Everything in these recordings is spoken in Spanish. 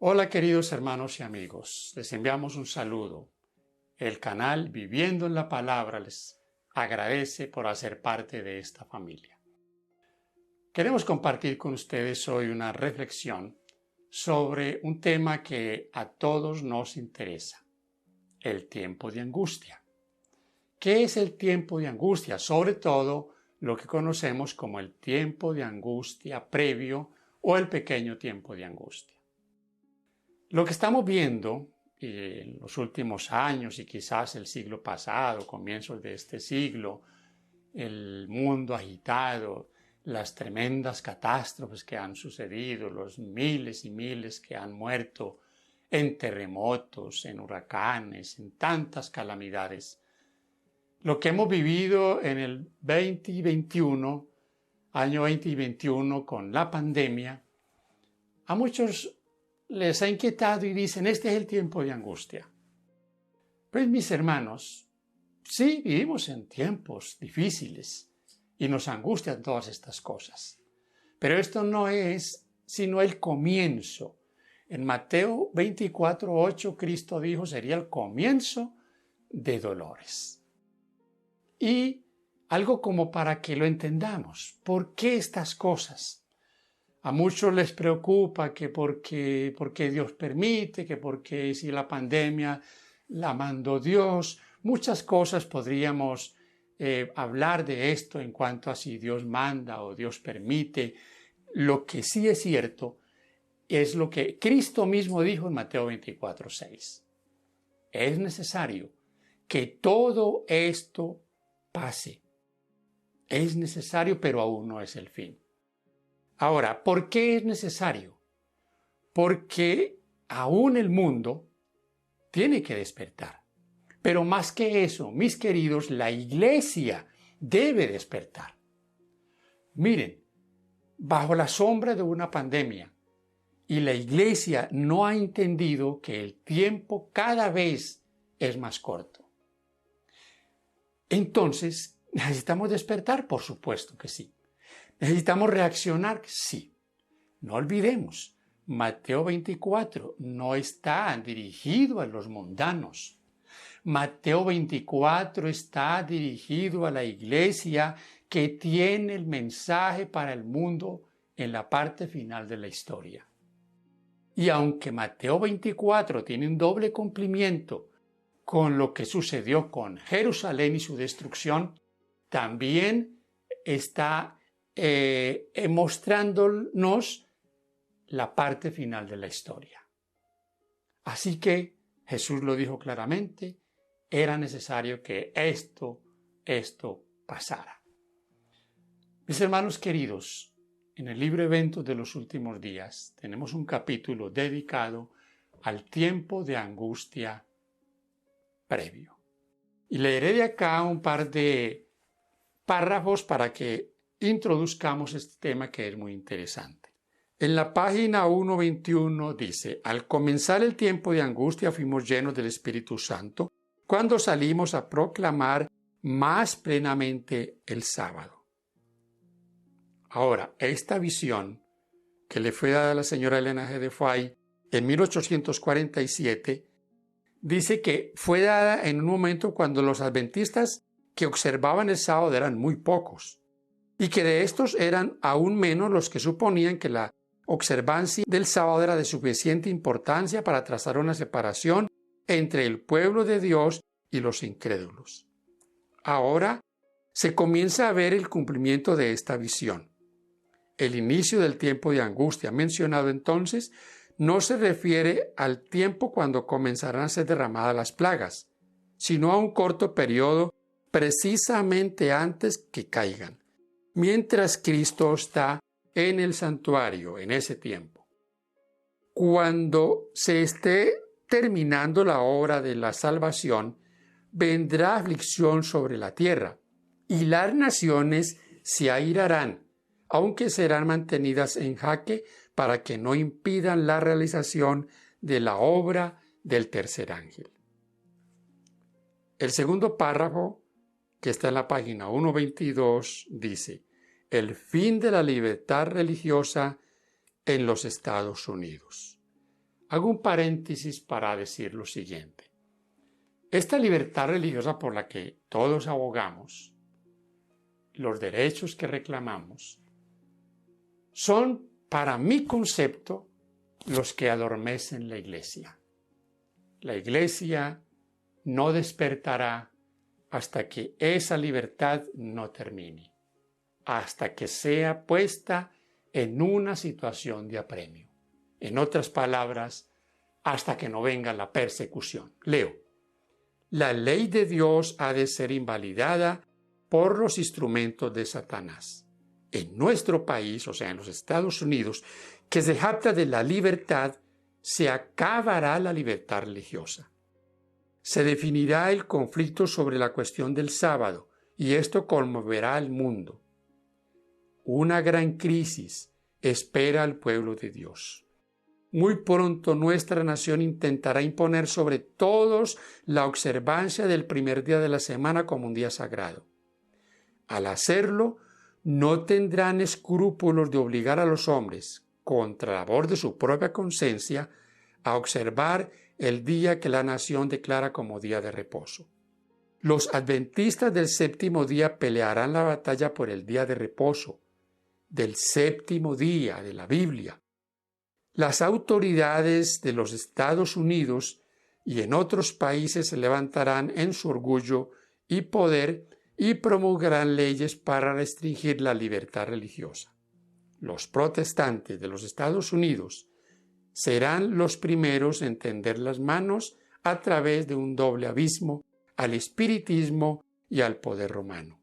Hola queridos hermanos y amigos, les enviamos un saludo. El canal Viviendo en la Palabra les agradece por hacer parte de esta familia. Queremos compartir con ustedes hoy una reflexión sobre un tema que a todos nos interesa, el tiempo de angustia. ¿Qué es el tiempo de angustia? Sobre todo lo que conocemos como el tiempo de angustia previo o el pequeño tiempo de angustia. Lo que estamos viendo en los últimos años y quizás el siglo pasado, comienzos de este siglo, el mundo agitado, las tremendas catástrofes que han sucedido, los miles y miles que han muerto en terremotos, en huracanes, en tantas calamidades. Lo que hemos vivido en el 2021, año 2021 con la pandemia, a muchos les ha inquietado y dicen, este es el tiempo de angustia. Pues mis hermanos, sí vivimos en tiempos difíciles y nos angustian todas estas cosas. Pero esto no es sino el comienzo. En Mateo 24:8 Cristo dijo sería el comienzo de dolores. Y algo como para que lo entendamos, ¿por qué estas cosas? A muchos les preocupa que porque Dios permite, que porque si la pandemia la mandó Dios. Muchas cosas podríamos hablar de esto en cuanto a si Dios manda o Dios permite. Lo que sí es cierto es lo que Cristo mismo dijo en Mateo 24:6. Es necesario que todo esto pase. Es necesario, pero aún no es el fin. Ahora, ¿por qué es necesario? Porque aún el mundo tiene que despertar. Pero más que eso, mis queridos, la iglesia debe despertar. Miren, bajo la sombra de una pandemia, y la iglesia no ha entendido que el tiempo cada vez es más corto. Entonces, ¿necesitamos despertar? Por supuesto que sí. ¿Necesitamos reaccionar? Sí. No olvidemos, Mateo 24 no está dirigido a los mundanos. Mateo 24 está dirigido a la iglesia que tiene el mensaje para el mundo en la parte final de la historia. Y aunque Mateo 24 tiene un doble cumplimiento con lo que sucedió con Jerusalén y su destrucción, también está mostrándonos la parte final de la historia. Así que Jesús lo dijo claramente, era necesario que esto pasara. Mis hermanos queridos, en el libro Eventos de los Últimos Días tenemos un capítulo dedicado al tiempo de angustia previo. Y leeré de acá un par de párrafos para que introduzcamos este tema que es muy interesante. En la página 1:21 dice, al comenzar el tiempo de angustia fuimos llenos del Espíritu Santo cuando salimos a proclamar más plenamente el sábado. Ahora, esta visión que le fue dada a la señora Elena G. de Fay en 1847 dice que fue dada en un momento cuando los adventistas que observaban el sábado eran muy pocos y que de estos eran aún menos los que suponían que la observancia del sábado era de suficiente importancia para trazar una separación entre el pueblo de Dios y los incrédulos. Ahora se comienza a ver el cumplimiento de esta visión. El inicio del tiempo de angustia mencionado entonces no se refiere al tiempo cuando comenzarán a ser derramadas las plagas, sino a un corto periodo precisamente antes que caigan, mientras Cristo está en el santuario en ese tiempo. Cuando se esté terminando la obra de la salvación, vendrá aflicción sobre la tierra, y las naciones se airarán, aunque serán mantenidas en jaque para que no impidan la realización de la obra del tercer ángel. El segundo párrafo, que está en la página 1:22, dice, el fin de la libertad religiosa en los Estados Unidos. hago un paréntesis para decir lo siguiente. Esta libertad religiosa por la que todos abogamos, los derechos que reclamamos, son, para mi concepto, los que adormecen la Iglesia. La Iglesia no despertará hasta que esa libertad no termine, hasta que sea puesta en una situación de apremio. En otras palabras, hasta que no venga la persecución. Leo. La ley de Dios ha de ser invalidada por los instrumentos de Satanás. En nuestro país, o sea, en los Estados Unidos, que se jacta de la libertad, se acabará la libertad religiosa. Se definirá el conflicto sobre la cuestión del sábado, y esto conmoverá al mundo. Una gran crisis espera al pueblo de Dios. Muy pronto nuestra nación intentará imponer sobre todos la observancia del primer día de la semana como un día sagrado. Al hacerlo, no tendrán escrúpulos de obligar a los hombres, contra la voz de su propia conciencia, a observar el día que la nación declara como día de reposo. Los adventistas del séptimo día pelearán la batalla por el día de reposo, del séptimo día de la Biblia. Las autoridades de los Estados Unidos y en otros países se levantarán en su orgullo y poder y promulgarán leyes para restringir la libertad religiosa. Los protestantes de los Estados Unidos serán los primeros en tender las manos a través de un doble abismo al espiritismo y al poder romano.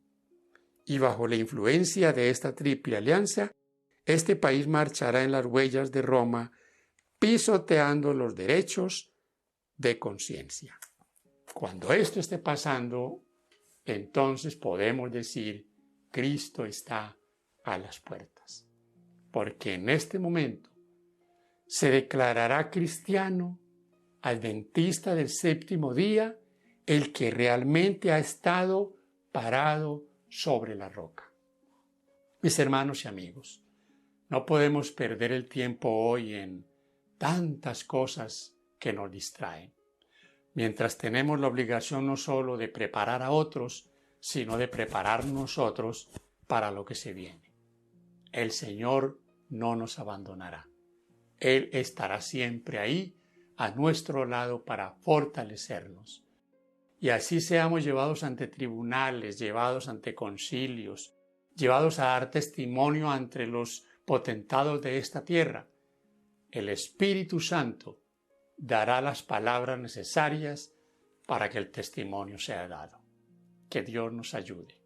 Y bajo la influencia de esta triple alianza, este país marchará en las huellas de Roma, pisoteando los derechos de conciencia. Cuando esto esté pasando, entonces podemos decir, Cristo está a las puertas. Porque en este momento se declarará cristiano, adventista del séptimo día, el que realmente ha estado parado sobre la roca. Mis hermanos y amigos, no podemos perder el tiempo hoy en tantas cosas que nos distraen, mientras tenemos la obligación no solo de preparar a otros, sino de preparar nosotros para lo que se viene. El Señor no nos abandonará. Él estará siempre ahí, a nuestro lado, para fortalecernos. Y así seamos llevados ante tribunales, llevados ante concilios, llevados a dar testimonio ante los potentados de esta tierra. El Espíritu Santo dará las palabras necesarias para que el testimonio sea dado. Que Dios nos ayude.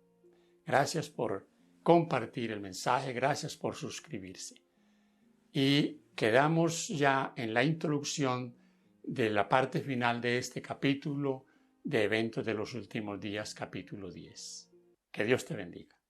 Gracias por compartir el mensaje, gracias por suscribirse. Y quedamos ya en la introducción de la parte final de este capítulo de Eventos de los Últimos Días, capítulo 10. Que Dios te bendiga.